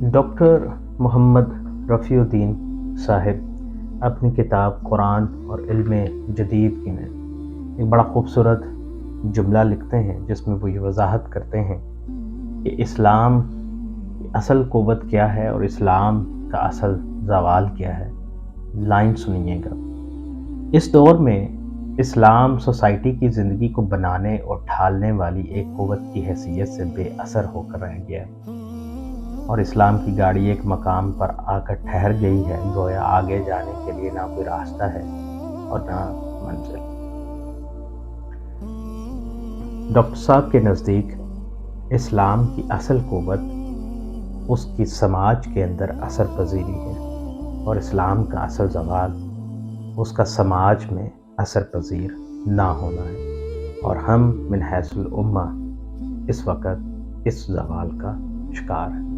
Doctor محمد رفیع الدین صاحب اپنی کتاب قرآن اور علم جدید کی میں ایک بڑا خوبصورت جملہ لکھتے ہیں جس میں وہ یہ وضاحت کرتے ہیں کہ اسلام کی اصل قوت کیا ہے اور اسلام کا اصل زوال کیا ہے۔ لائن سنیے گا۔ اس دور میں اسلام سوسائٹی کی زندگی کو بنانے اور ڈھالنے والی ایک قوت کی حیثیت سے بے اثر ہو کر رہ گیا ہے، اور اسلام کی گاڑی ایک مقام پر آ کر ٹھہر گئی ہے، گویا آگے جانے کے لیے نہ کوئی راستہ ہے اور نہ منزل۔ ڈاکٹر صاحب کے نزدیک اسلام کی اصل قوت اس کی سماج کے اندر اثر پذیری ہے، اور اسلام کا اصل زوال اس کا سماج میں اثر پذیر نہ ہونا ہے، اور ہم من حیث الامہ اس وقت اس زوال کا شکار ہیں۔